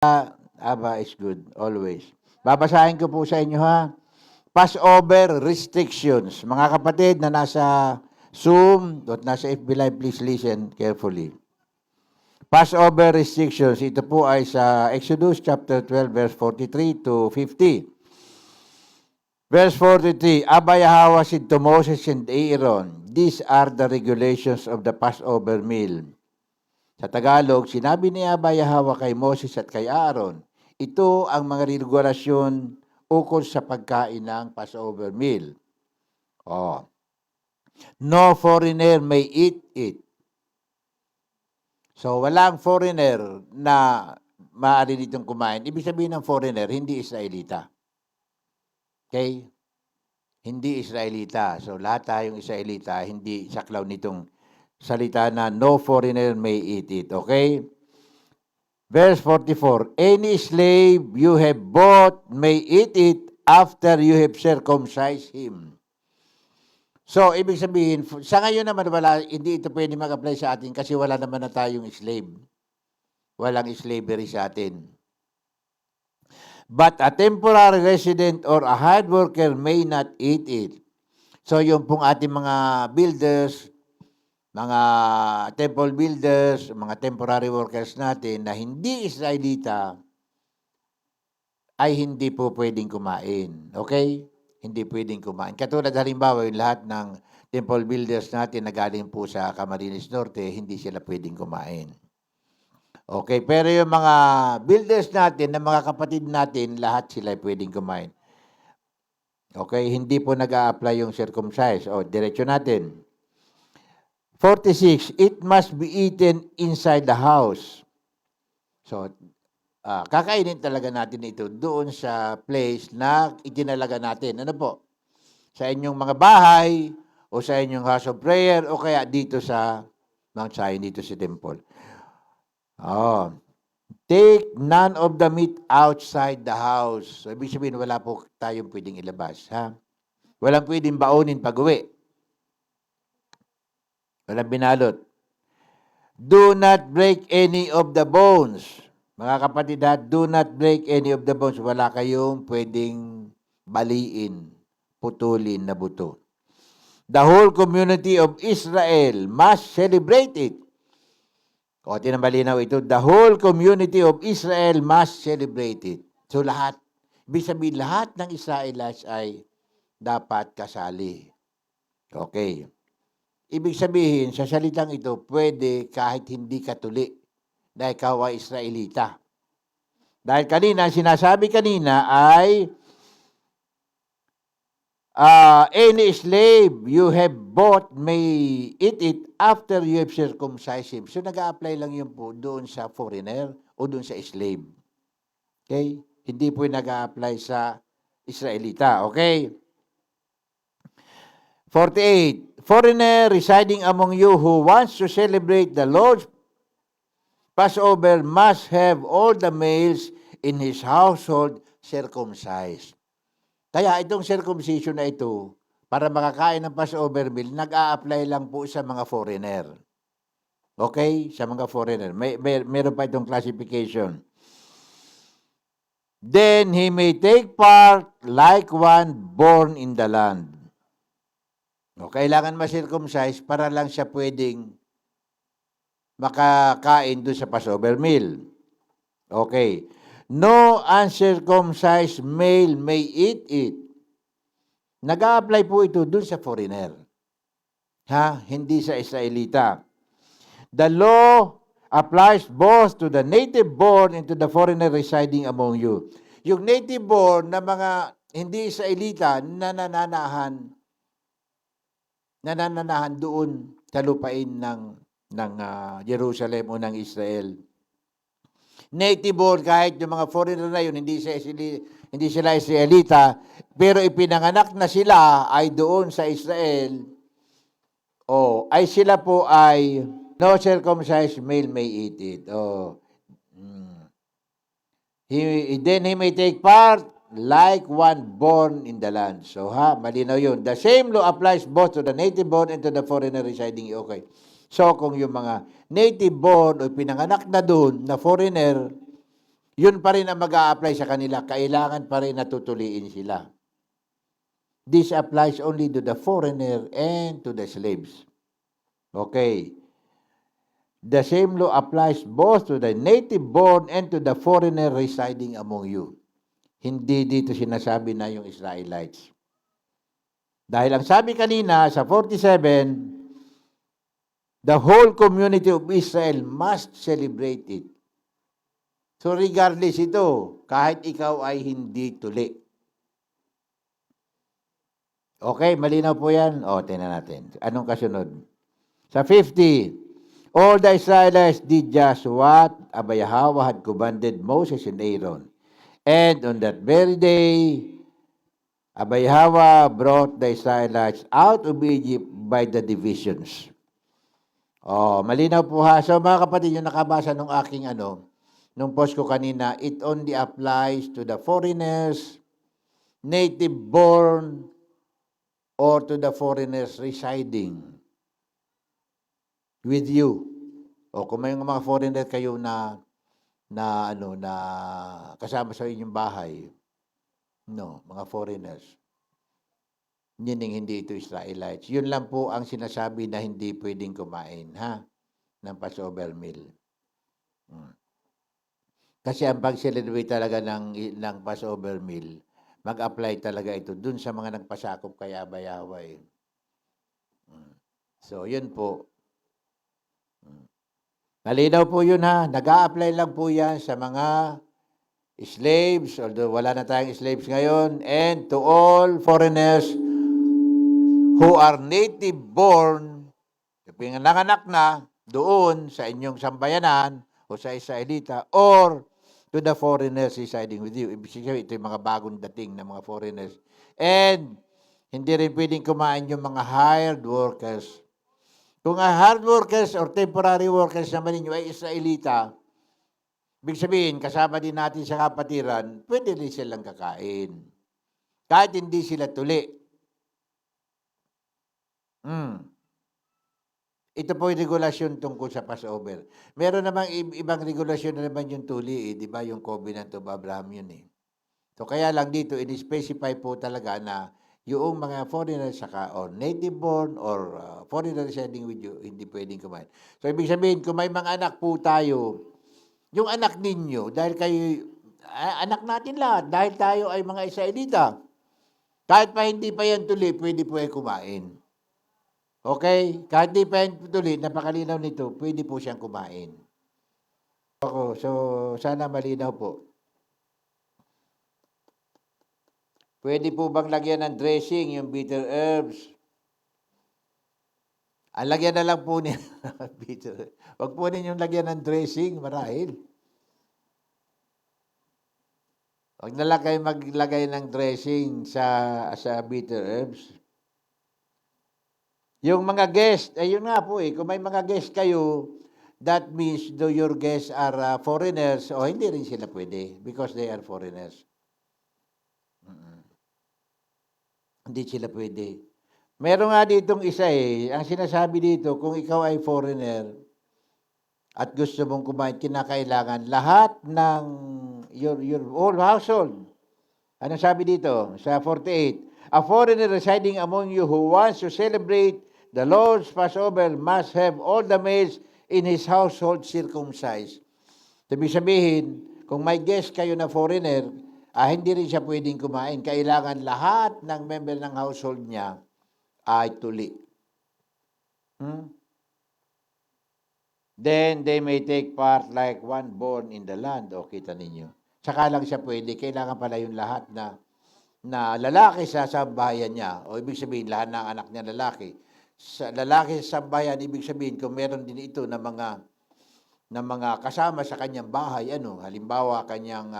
Aba is good, always. Babasahin ko po sa inyo ha. Passover restrictions. Mga kapatid na nasa Zoom at nasa FB Live, please listen carefully. Passover restrictions. Ito po ay sa Exodus chapter 12 verse 43 to 50. Verse 43, Abba Yahweh said to Moses and Aaron, these are the regulations of the Passover meal. Sa Tagalog, sinabi ni Abba Yahweh kay Moses at kay Aaron, ito ang mga regulasyon ukol sa pagkain ng Passover meal. Oh. No foreigner may eat it. So, walang foreigner na maaari ditong kumain. Ibig sabihin ng foreigner, hindi Israelita. Okay? Hindi Israelita. So, lahat tayong Israelita, hindi saklaw nitong salita na no foreigner may eat it. Okay? Verse 44, any slave you have bought may eat it after you have circumcised him. So, ibig sabihin, sa ngayon naman hindi ito pwede mag-apply sa atin kasi wala naman na tayong slave. Walang slavery sa atin. But a temporary resident or a hired worker may not eat it. So, yung pong ating mga builders, mga temple builders, mga temporary workers natin na hindi Israelita, ay hindi po pwedeng kumain. Okay? Hindi pwedeng kumain. Katulad halimbawa, yung lahat ng temple builders natin na galing po sa Camarines Norte, hindi sila pwedeng kumain. Okay, pero yung mga builders natin, na mga kapatid natin, lahat sila pwedeng kumain. Okay, hindi po nag-a-apply yung circumcise. O, diretsyo natin. 46, it must be eaten inside the house. So, kakainin talaga natin ito doon sa place na itinalaga natin. Ano po? Sa inyong mga bahay, o sa inyong house of prayer, o kaya dito sa Mount Zion, dito sa temple. Oh. Take none of the meat outside the house. So, ibig sabihin, wala po tayong pwedeng ilabas. Ha? Walang pwedeng baunin pag-uwi. Walang binalot. Do not break any of the bones. Mga kapatid, do not break any of the bones. Wala kayong pwedeng baliin, putulin na buto. The whole community of Israel must celebrate it. O, tinamalinaw ito, the whole community of Israel must celebrate it. So, lahat. Ibig sabihin, lahat ng Israelites ay dapat kasali. Okay. Ibig sabihin, sa salitang ito, pwede kahit hindi ka tuli na ikaw ay Israelita. Dahil kanina, sinasabi kanina ay any slave you have bought may eat it after you have circumcised him. So, nag-a-apply lang yun po doon sa foreigner o doon sa slave. Okay? Hindi po nag-a-apply sa Israelita. Okay? 48. Foreigner residing among you who wants to celebrate the Lord's Passover must have all the males in his household circumcised. Kaya itong circumcision na ito, para makakain ng Passover meal, nag-a-apply lang po sa mga foreigner. Okay? Sa mga foreigner. Meron pa itong classification. Then he may take part like one born in the land. O, kailangan ma-circumcise para lang siya pwedeng makakain doon sa Passover meal. Okay. No uncircumcised male may eat it. Nag-a-apply po ito dun sa foreigner. Ha? Hindi sa Israelita. The law applies both to the native born and to the foreigner residing among you. Yung native born na mga hindi Israelita na nananahan doon sa lupain ng Jerusalem o ng Israel. Native born, kahit yung mga foreigner na yun, hindi sila Israelita, pero ipinanganak na sila ay doon sa Israel, ay sila po ay no circumcised male may eat it. Then he may take part like one born in the land. So malinaw yun. The same law applies both to the native born and to the foreigner residing. Okay. So, kung yung mga native born o pinanganak na doon na foreigner, yun pa rin ang mag-a-apply sa kanila. Kailangan pa rin natutuliin sila. This applies only to the foreigner and to the slaves. Okay. The same law applies both to the native-born and to the foreigner residing among you. Hindi dito sinasabi na yung Israelites. Dahil ang sabi kanina sa 47, the whole community of Israel must celebrate it. So regardless ito, kahit ikaw ay hindi tuli. Okay, malinaw po yan? O, tingnan natin. Anong kasunod? Sa 50, all the Israelites did just what Abiyahawa had commanded Moses and Aaron. And on that very day, Abiyahawa brought the Israelites out of Egypt by the divisions. Oh, malinaw po ha. So mga kapatid, yung nakabasa nung aking nung post ko kanina, it only applies to the foreigners, native-born, or to the foreigners residing with you. O kung may mga foreigner kayo na kasama sa inyong bahay, mga foreigners, hindi ito Israelites. Yun lang po ang sinasabi na hindi pwedeng kumain, ng Passover meal. Kasi ang pag-celebrate talaga ng Passover meal, mag-apply talaga ito dun sa mga nagpasakop kay Abiyahawa. So, yun po. Malinaw po yun Nag-a-apply lang po yan sa mga slaves, although wala na tayong slaves ngayon, and to all foreigners who are native-born, pinanganak na doon sa inyong sambayanan o sa Israelita, or to the foreigners residing with you. Ibig sabihin, ito yung mga bagong dating na mga foreigners. And hindi rin pwedeng kumain yung mga hired workers. Kung hard workers or temporary workers naman ninyo ay Israelita, ibig sabihin, kasama din natin sa kapatiran, pwede rin silang kakain. Kahit hindi sila tuli. Ito po yung regulasyon tungkol sa Passover. Meron namang ibang regulasyon na naman yung tuli, di ba? Yung covenant of Abraham yun So kaya lang dito, in-specify po talaga na yung mga foreigners or native-born or foreigner residing with you, hindi pwedeng kumain. So ibig sabihin, kung may mga anak po tayo, yung anak ninyo, dahil kayo, anak natin lahat, dahil tayo ay mga Israelita, kahit pa hindi pa yan tuli, pwede po ay kumain. Okay? Kahit di pa yan tuli, napakalinaw nito, pwede po siyang kumain. So sana malinaw po. Pwede po bang lagyan ng dressing yung bitter herbs? Ang lagyan na lang po niya bitter. Huwag po ninyong lagyan ng dressing, marahil. Huwag na lang kayo maglagay ng dressing sa bitter herbs. Yung mga guest, ayun nga po kung may mga guest kayo, that means though your guests are foreigners, hindi rin sila pwede because they are foreigners. Hindi sila pwede. Meron nga ditong isa ang sinasabi dito, kung ikaw ay foreigner at gusto mong kumain, kinakailangan lahat ng your whole household. Ano sabi dito? Sa 48, a foreigner residing among you who wants to celebrate the Lord's Passover must have all the males in his household circumcised. Ibig sabihin, kung may guest kayo na foreigner, hindi rin siya pwedeng kumain. Kailangan lahat ng member ng household niya ay tuli. Then they may take part like one born in the land. O, kita ninyo. Tsaka lang siya pwede. Kailangan pala yung lahat na lalaki sa sambahayan niya. O ibig sabihin, lahat ng anak niya lalaki. Sa lalaki sa sambahayan, ibig sabihin, kung meron din ito na mga kasama sa kanyang bahay, halimbawa, kanyang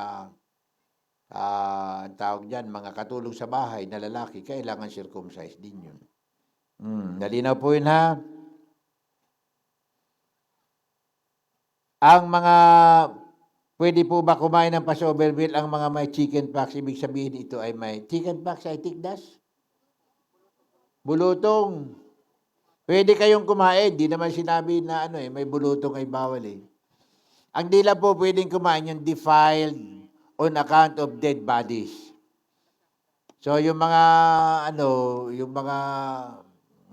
tawag dyan, mga katulong sa bahay na lalaki, kailangan circumcised din yun. Nalinaw po yun Ang mga, pwede po ba kumain ng Passover meal ang mga may chicken pox? Ibig sabihin ito ay may chicken pox, I think that's bulutong. Pwede kayong kumain. Di naman sinabi na may bulutong ay bawal Ang di lang po pwedeng kumain yung defiled on account of dead bodies. So yung mga ano, yung mga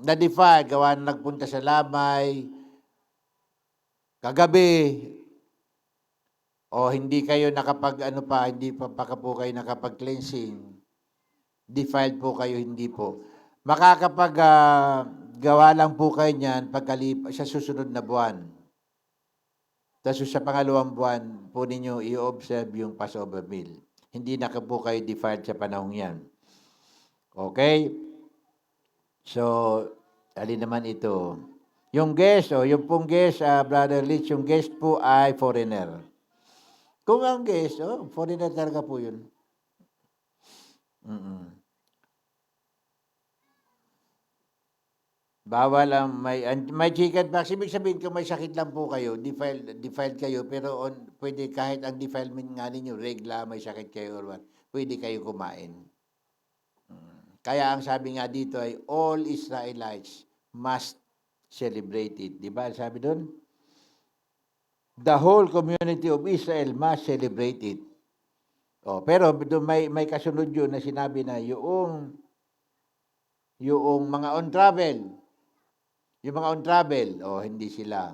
na-defiled, gawa na nagpunta sa lamay, kagabi, o hindi kayo nakapag ano pa, hindi pa po kayo nakapag-cleansing, defiled po kayo, hindi po. Makakapag gawa lang po kayo niyan sa susunod na buwan. Tapos sa pangalawang buwan po ninyo i-observe yung Passover meal. Hindi na po kayo defiled sa panahong yan. Okay? So, alin naman ito? Yung guest, yung pong guest, Brother Lich, yung guest po ay foreigner. Kung ang guest, foreigner talaga po yun. Bawal ang may chicken pox. Ibig sabihin kung may sakit lang po kayo, defiled kayo, pero pwede kahit ang defilement nga ninyo, regla, may sakit kayo or what, pwede kayo kumain. Kaya ang sabi nga dito ay all Israelites must celebrate it. Di ba? Sabi doon? The whole community of Israel must celebrate it. Pero may kasunod yun na sinabi na yung mga on travel, hindi sila.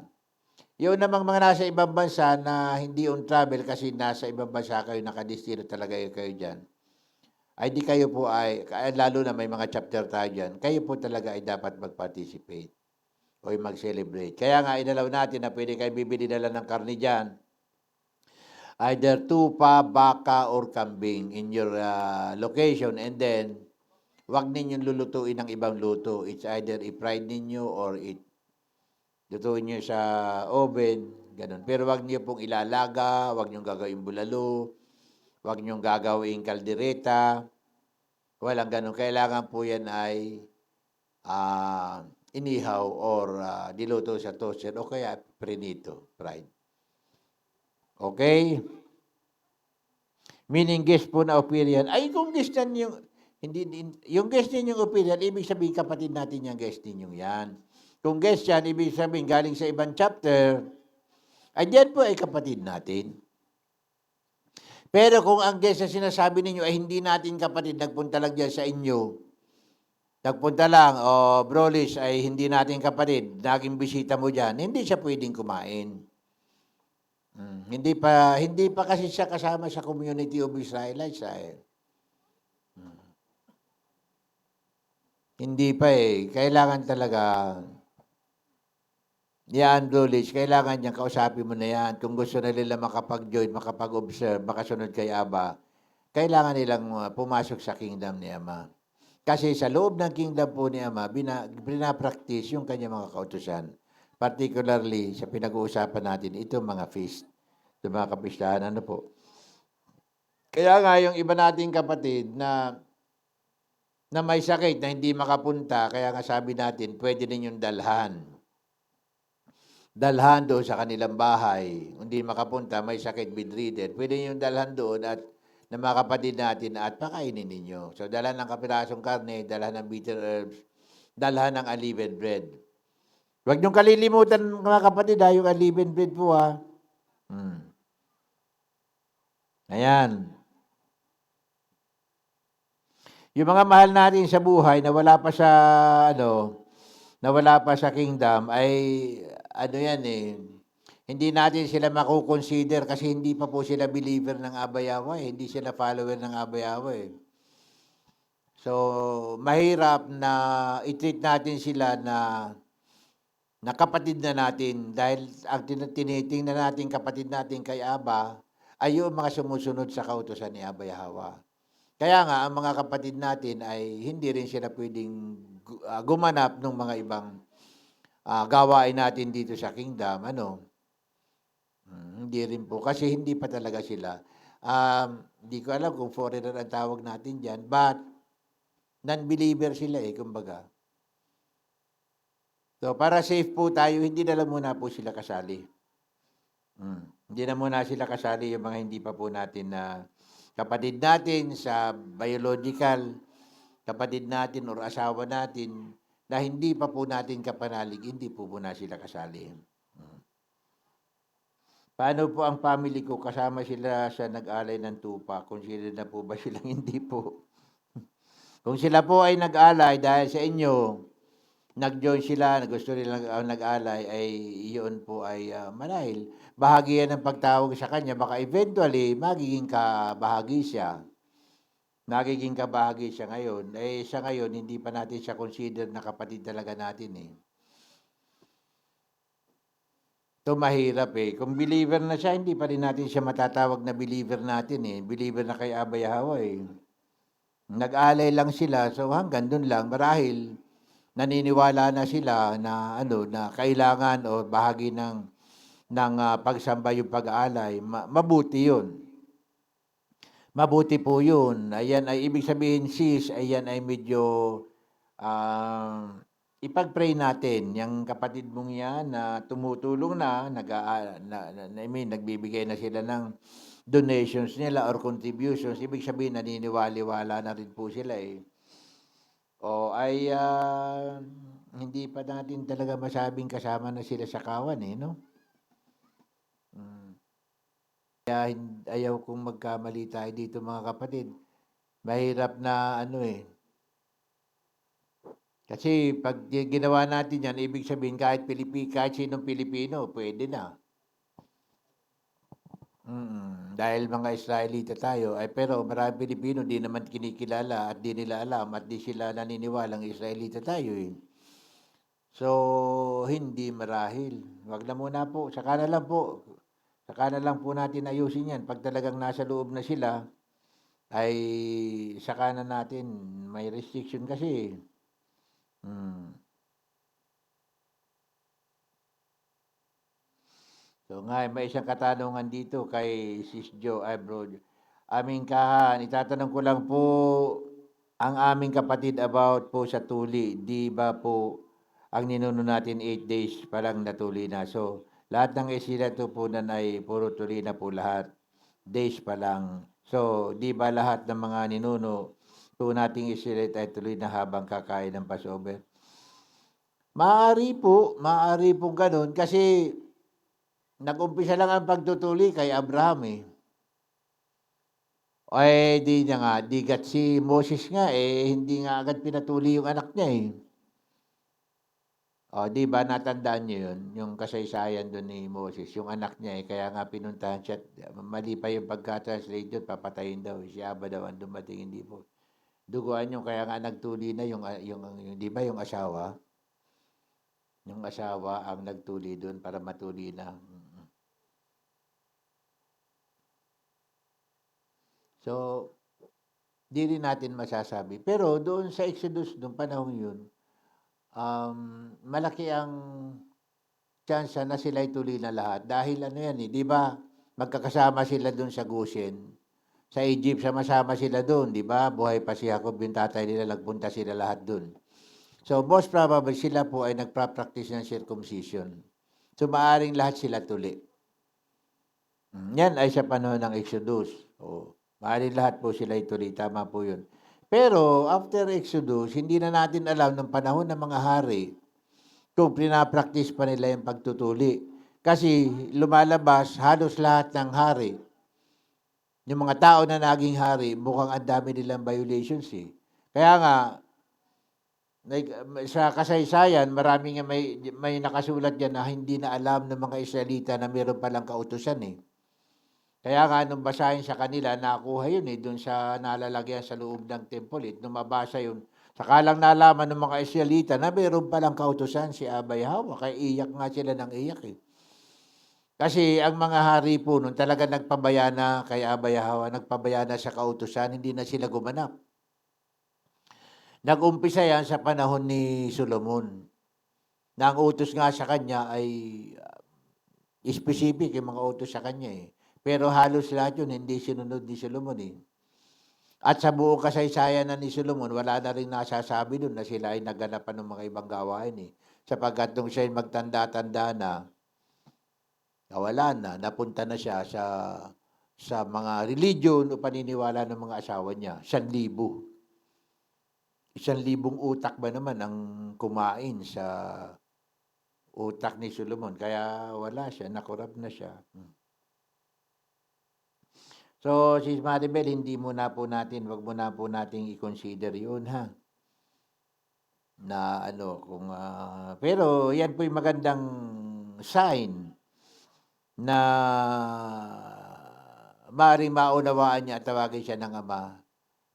Yung namang mga nasa ibang bansa na hindi on travel kasi nasa ibang bansa kayo, nakadestino talaga kayo dyan, ay di kayo po lalo na may mga chapter tayo dyan, kayo po talaga ay dapat mag-participate o mag-celebrate. Kaya nga inalaw natin na pwede kayo bibili na lang ng karne dyan, either tupa, baka, or kambing in your location, and then wag ninyong lulutuin ng ibang luto. It's either i-fried ninyo or lutuin nyo sa oven, ganun. Pero wag niyo pong ilalaga, wag niyo gagawin bulalo, wag niyo gagawin kaldereta, walang ganun. Kailangan po yan ay inihaw or diluto sa toaster o kaya prinito, fried. Okay? Meaning guest po na opinion. Ay, kung guest yan yung guest ninyong opinion, ibig sabihin kapatid natin yung guest ninyong yan. Kung guest yan, ibig sabihin galing sa ibang chapter, ay diyan po ay kapatid natin. Pero kung ang guest na sinasabi ninyo ay hindi natin kapatid, nagpunta lang dyan sa inyo, nagpunta lang, Brolis ay hindi natin kapatid, naging bisita mo dyan, hindi siya pwedeng kumain. Hindi pa kasi siya kasama sa community of Israelites. Hindi pa kailangan talaga yan, Brolis, kailangan niya kausapin mo na yan. Kung gusto na nila makapag-join, makapag-observe, makasunod kay Aba, kailangan nilang pumasok sa kingdom ni Ama. Kasi sa loob ng kingdom po ni Ama, binapractice yung kanyang mga kautusan. Particularly sa pinag-uusapan natin, ito mga feast, ito mga kapistahan, ano po. Kaya nga yung iba nating kapatid na may sakit na hindi makapunta, kaya nga sabi natin, pwede ninyong dalhan doon sa kanilang bahay. Hindi makapunta, may sakit, bedridden. Pwede ninyong dalhan doon at na mga kapatid natin at pakainin ninyo. So, dalhan ng kapirasong karne, dalhan ng bitter herbs, dalhan ng unleavened bread. Huwag niyong kalilimutan mga kapatid yung unleavened bread po Ayan. Yung mga mahal natin sa buhay na wala pa sa kingdom ay yan hindi natin sila makukonsider kasi hindi pa po sila believer ng Abayawa hindi sila follower ng Abayawa So, mahirap na i-treat natin sila na kapatid na natin dahil ang tinitingnan natin kapatid natin kay Aba ay yung mga sumusunod sa kautusan ni Aba Yahweh. Kaya nga, ang mga kapatid natin ay hindi rin sila pwedeng gumanap ng mga ibang gawain natin dito sa kingdom. Hindi rin po. Kasi hindi pa talaga sila. Hindi ko alam kung foreigner ang tawag natin dyan. But, non-believer sila kumbaga. So, para safe po tayo, hindi na lang muna po sila kasali. Hindi na muna sila kasali yung mga hindi pa po natin na kapatid natin sa biological, kapatid natin or asawa natin na hindi pa po natin kapanalig, hindi po muna sila kasali. Paano po ang family ko? Kasama sila sa nag-alay ng tupa. Consider na po ba silang hindi po? Kung sila po ay nag-alay dahil sa inyo, nag-join sila, gusto nilang nag-alay, ay iyon po ay marahil bahagi yan ng pagtawag sa kanya. Baka eventually, magiging kabahagi siya. Nagiging kabahagi siya ngayon. Eh, siya ngayon, hindi pa natin siya consider na kapatid talaga natin eh. Ito mahirap eh. Kung believer na siya, hindi pa rin natin siya matatawag na believer natin eh. Believer na kay Abay Hawa eh. Nag-alay lang sila, so hanggang dun lang. Marahil, naniniwala na sila na ano na kailangan o bahagi ng pagsamba yung pag-aalay. Mabuti 'yun. Mabuti po 'yun. Ayan ay ibig sabihin sis, ayan ay medyo ipag-pray natin yung kapatid mong 'yan na tumutulong na, I mean, nagbibigay na sila ng donations nila or contributions. Ibig sabihin naniniwala na rin po sila eh. O ay hindi pa natin talaga masabing kasama na sila sa kawan eh, no? Kaya ayaw kong magkamali tayo dito mga kapatid. Mahirap na ano eh. Kasi pag ginawa natin yan, ibig sabihin kahit sinong Pilipino, pwede na. Dahil mga Israelita tayo, ay pero maraming Pilipino di naman kinikilala at di nila alam at di sila naniniwalang Israelita tayo eh. So, hindi marahil. Wag na muna po. Saka na lang po. Saka na lang po natin ayusin yan. Pag talagang nasa loob na sila, ay saka na natin. May restriction kasi. So nga, may isang katanungan dito kay Sis Jo Abroad. Aming kahan, itatanong ko lang po ang aming kapatid about po sa tuli. Di ba po ang ninuno natin 8 days parang natuli na. So, lahat ng isinatupunan ay puro tuli na po lahat. Days pa lang. So, di ba lahat ng mga ninuno po nating isilit ay tuloy na habang kakain ng Passover? Maaari po ganun kasi nag-umpisa lang ang pagtutuli kay Abraham eh. Ay, di niya nga, digat si Moses nga eh, hindi nga agad pinatuli yung anak niya eh. O, di ba natandaan niyo yun, yung kasaysayan doon ni Moses, yung anak niya eh, kaya nga pinuntahan siya, mali pa yung pagka-translate doon, papatayin daw, si Aba daw ang dumating, hindi po. Duguan yung kaya nga nagtuli na yung di ba yung asawa? Yung asawa ang nagtuli doon para matuli na. So, di rin natin masasabi. Pero doon sa Exodus, noong panahon yun, malaki ang chance na sila tuloy na lahat. Dahil ano yan eh, di ba? Magkakasama sila doon sa Goshen. Sa Egypt, sama-sama sila doon, di ba? Buhay pa si Jacob, yung tatay nila, nagpunta sila lahat doon. So, most probably, sila po ay nagpa-practice ng circumcision. So, maaring lahat sila tuli. Yan ay sa panahon ng Exodus. O, maaring lahat po sila tuli. Tama po yun. Pero, after Exodus, hindi na natin alam ng panahon ng mga hari kung pinapractice pa nila yung pagtutuli. Kasi lumalabas halos lahat ng hari. Yung mga tao na naging hari, mukhang ang dami nilang violations eh. Kaya nga, sa kasaysayan, maraming may nakasulat diyan na hindi na alam ng mga Israelita na meron palang kautusan eh. Kaya nga nung basahin sa kanila, nakuha yun eh, dun sa nalalagyan sa loob ng temple eh. Nung mabasa yun, saka lang nalaman ng mga Israelita na meron palang kautusan si Abay Hawa, kaya iyak nga sila ng iyak eh. Kasi ang mga hari po nun talaga nagpabayana kay Abay Hawa, nagpabayana sa kautusan, hindi na sila gumanap. Nag-umpisa yan sa panahon ni Solomon. Na ang utos nga sa kanya ay specific yung mga utos sa kanya eh. Pero halos lahat yun hindi sinunod ni Solomon eh. At sa buong kasaysayan na ni Solomon, wala na rin nasasabi doon na sila ay naganapan ng mga ibang gawain eh. Sapagkat nung siya magtanda-tanda na, wala na, napunta na siya sa mga religion o paniniwala ng mga asawa niya, 1,000. 1,000 utak ba naman ang kumain sa utak ni Solomon. Kaya wala siya, nakorap na siya. So, Sis Maribel, wag muna po nating i-consider yun, ha? Na ano, pero yan po yung magandang sign na maaaring maunawaan niya at tawagin siya ng Ama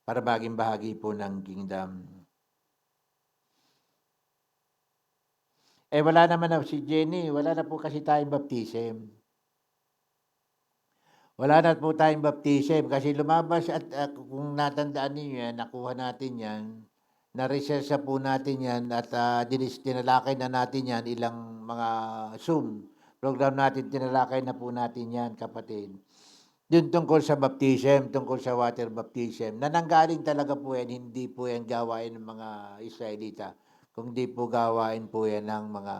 para maging bahagi po ng kingdom. Wala naman na si Jenny, wala na po kasi tayong baptism. Wala na po tayong baptism kasi lumabas at kung natandaan niyo yan, nakuha natin yan, na-research po natin yan at tinalakay na natin yan ilang mga Zoom program natin, tinalakay na po natin yan, kapatid. Yung tungkol sa baptism, tungkol sa water baptism, na nanggaling talaga po yan, hindi po yan gawain ng mga Israelita, kundi po gawain po yan ng mga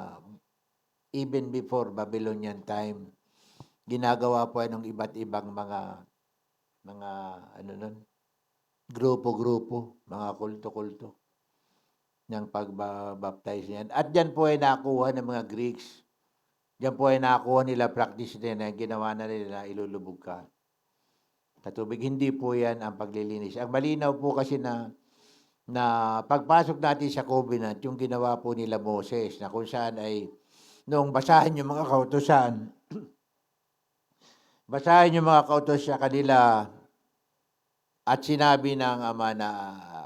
even before Babylonian time. Ginagawa po yan ng iba't ibang mga ano nun, grupo-grupo, mga kulto-kulto ng pagbabaptize niyan. At diyan po ay nakuha ng mga Greeks. Diyan po ay nakuha nila practice nila, ginawa na nila, ilulubog ka sa tubig. Hindi po yan ang paglilinis. Ang malinaw po kasi na pagpasok natin sa covenant, yung ginawa po nila Moses, na kung saan ay, noong basahin yung mga kautusan, basahin yung mga kautos sa kanila, at sinabi ng Ama na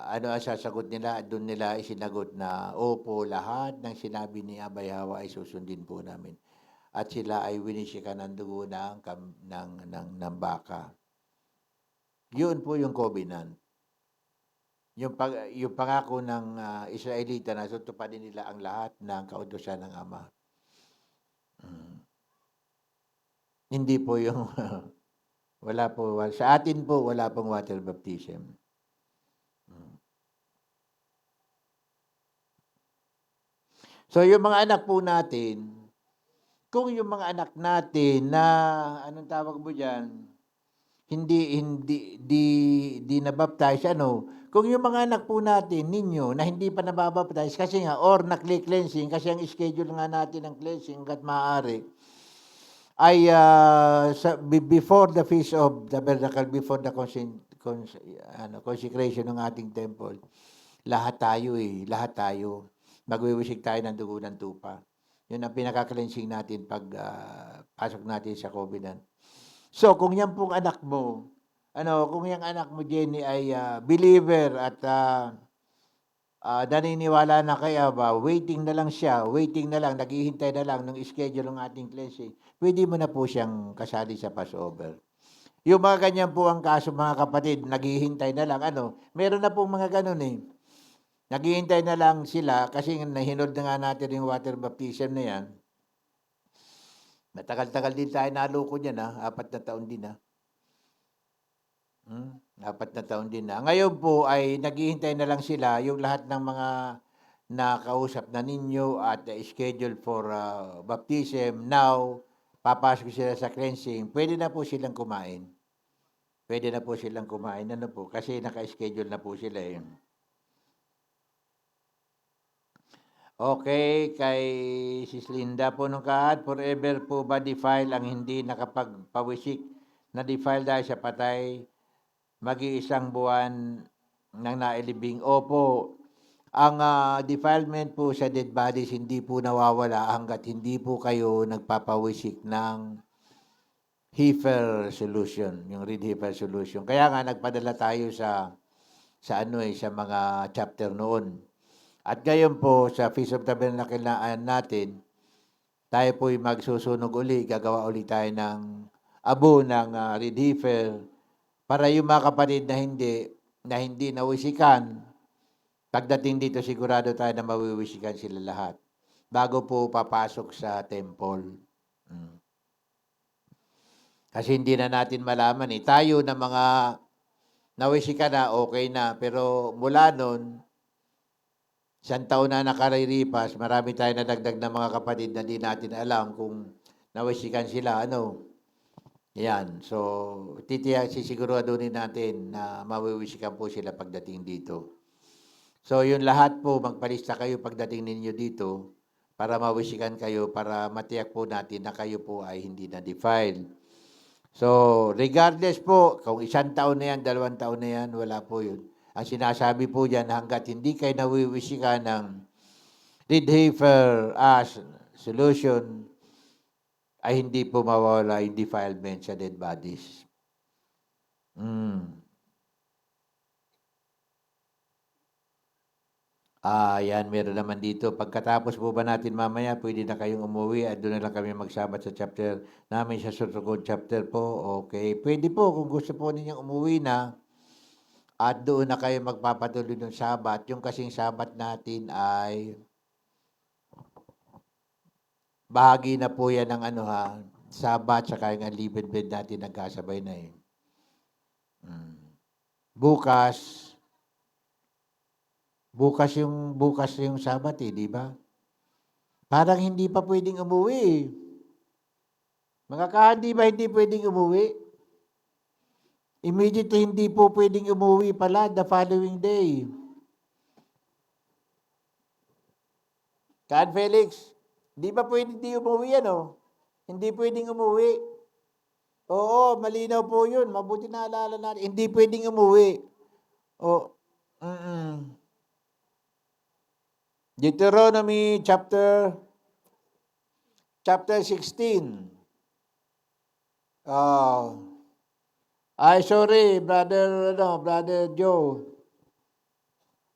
ano ang sasagot nila, doon nila isinagot na, opo, lahat ng sinabi ni Abay Hawa ay susundin po namin. At sila ay winisikan ng dugo ng baka. Yun po yung covenant. Yung pangako ng Israelita na tutupadin nila ang lahat ng kautusan ng Ama. Hindi po yung wala po. Sa atin po, wala pong water baptism. So, yung mga anak po natin, kung yung mga anak natin na, anong tawag mo dyan, hindi nabaptize, kung yung mga anak po natin, ninyo, na hindi pa nababaptize, kasi nga, or nakli-cleansing, kasi ang schedule nga natin ng cleansing, hanggat maaari, ay before the Feast of Tabernacle, before the consecration ng ating temple, lahat tayo magwiwisik tayo ng dugo ng tupa. Yun ang pinaka-cleansing natin pag pasok natin sa covenant. So, kung yan pong anak mo, kung yung anak mo, Jenny, ay believer at naniniwala na kaya ba, waiting na lang, naghihintay na lang ng schedule ng ating cleansing, pwede mo na po siyang kasali sa Passover. Yung mga ganyan po ang kaso, mga kapatid, naghihintay na lang, meron na pong mga ganun eh. Naghihintay na lang sila kasi nahinod na nga natin yung water baptism na yan. Matagal-tagal din tayo naloko niyan, 4 na taon din. 4 na taon din na. Ngayon po ay naghihintay na lang sila, yung lahat ng mga nakausap na ninyo at schedule for baptism. Now, papasok sila sa cleansing. Pwede na po silang kumain. Kasi naka-schedule na po sila eh. Okay, kay Sis Linda po nung kaad, forever po ba defile ang hindi nakapagpawisik na defile dahil sa patay, mag-iisang buwan nang nailibing? Opo, ang defilement po sa dead bodies hindi po nawawala hanggat hindi po kayo nagpapawisik ng heifer solution, yung red heifer solution. Kaya nga nagpadala tayo sa mga chapter noon. At gayon po, sa Feast of Tabernacle natin, tayo po'y magsusunog uli, gagawa uli tayo ng abo ng red heifer para yung mga kapatid na hindi nawisikan, pagdating dito sigurado tayo na mawiwisikan sila lahat bago po papasok sa temple. Kasi hindi na natin malaman eh. Tayo na mga nawisikan na, okay na. Pero mula nun, 1 taon na nakariripas, marami tayo nadagdag na mga kapatid na di natin alam kung nawisikan sila, Yan. So, sisiguraduhin natin na mawiwisikan po sila pagdating dito. So, yun lahat po, magpalista kayo pagdating ninyo dito para mawisikan kayo, para matiyak po natin na kayo po ay hindi na defile. So, regardless po, kung 1 taon na yan, 2 taon na yan, wala po yun. Ang sinasabi po dyan, hanggat hindi kayo nawiwisika ng Riedhofer as solution, ay hindi po mawawala yung defilement sa dead bodies. Yan, meron naman dito. Pagkatapos po ba natin mamaya, pwede na kayong umuwi at doon na lang kami magsama sa chapter namin sa Sutrukod chapter po. Okay. Pwede po kung gusto po ninyong umuwi na at doon na kayo magpapatuloy ng Sabat. Yung kasing Sabat natin ay bahagi na po yan ng Sabat saka yung unleavened bread natin nagkasabay na eh. Bukas yung Sabat eh, di ba? Parang hindi pa pwedeng umuwi. Mga kahandi ba hindi pwedeng umuwi? Immediately hindi po pwedeng umuwi pala the following day. Kan Felix, di ba pwedeng di umuwi Hindi pwedeng umuwi. Oo, malinaw po yun. Mabuti naalala natin. Hindi pwedeng umuwi. Deuteronomy chapter 16. Sorry, brother Joe.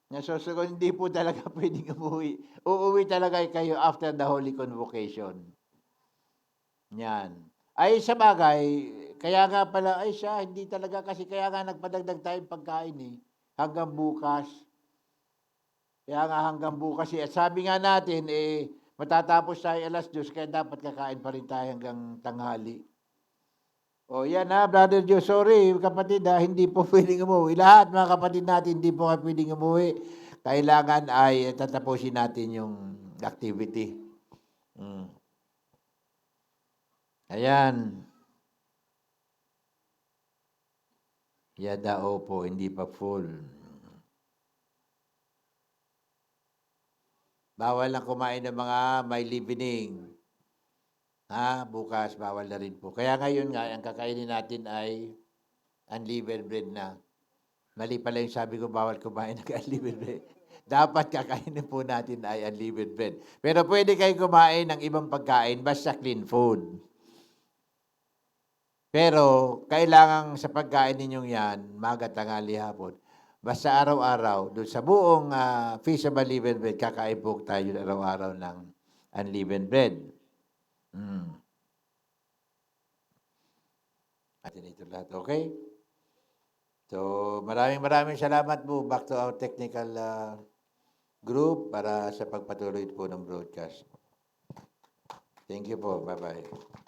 Nasusunod, hindi po talaga pwedeng umuwi. Uuwi talaga kayo after the Holy Convocation. Yan. Sa bagay, kaya nga pala, siya, hindi talaga kasi kaya nga nagpadagdag tayong pagkain hanggang bukas. Kaya nga hanggang bukas at sabi nga natin, matatapos tayo alas 2, kaya dapat kakain pa rin tayo hanggang tanghali. Yan Brother Joe, sorry kapatid hindi po pwedeng umuwi. Lahat mga kapatid natin, hindi po pwedeng umuwi. Kailangan ay tatapusin natin yung activity. Ayan. Yada opo, hindi pa full. Bawal na kumain ng mga may livening. Bukas, bawal na rin po. Kaya ngayon nga, ang kakainin natin ay unleavened bread na. Mali pala yung sabi ko, bawal kumain ng unleavened bread. Dapat kakainin po natin ay unleavened bread. Pero pwede kayo kumain ng ibang pagkain, basta clean food. Pero, kailangan sa pagkain ninyong yan, maga, tanghali, hapon, basta araw-araw, doon sa buong Feast of Unleavened Bread, kakain po tayo araw-araw ng unleavened bread. Atin ito lahat, okay? So, maraming salamat po. Back to our technical group para sa pagpatuloy po ng broadcast. Thank you po. Bye-bye.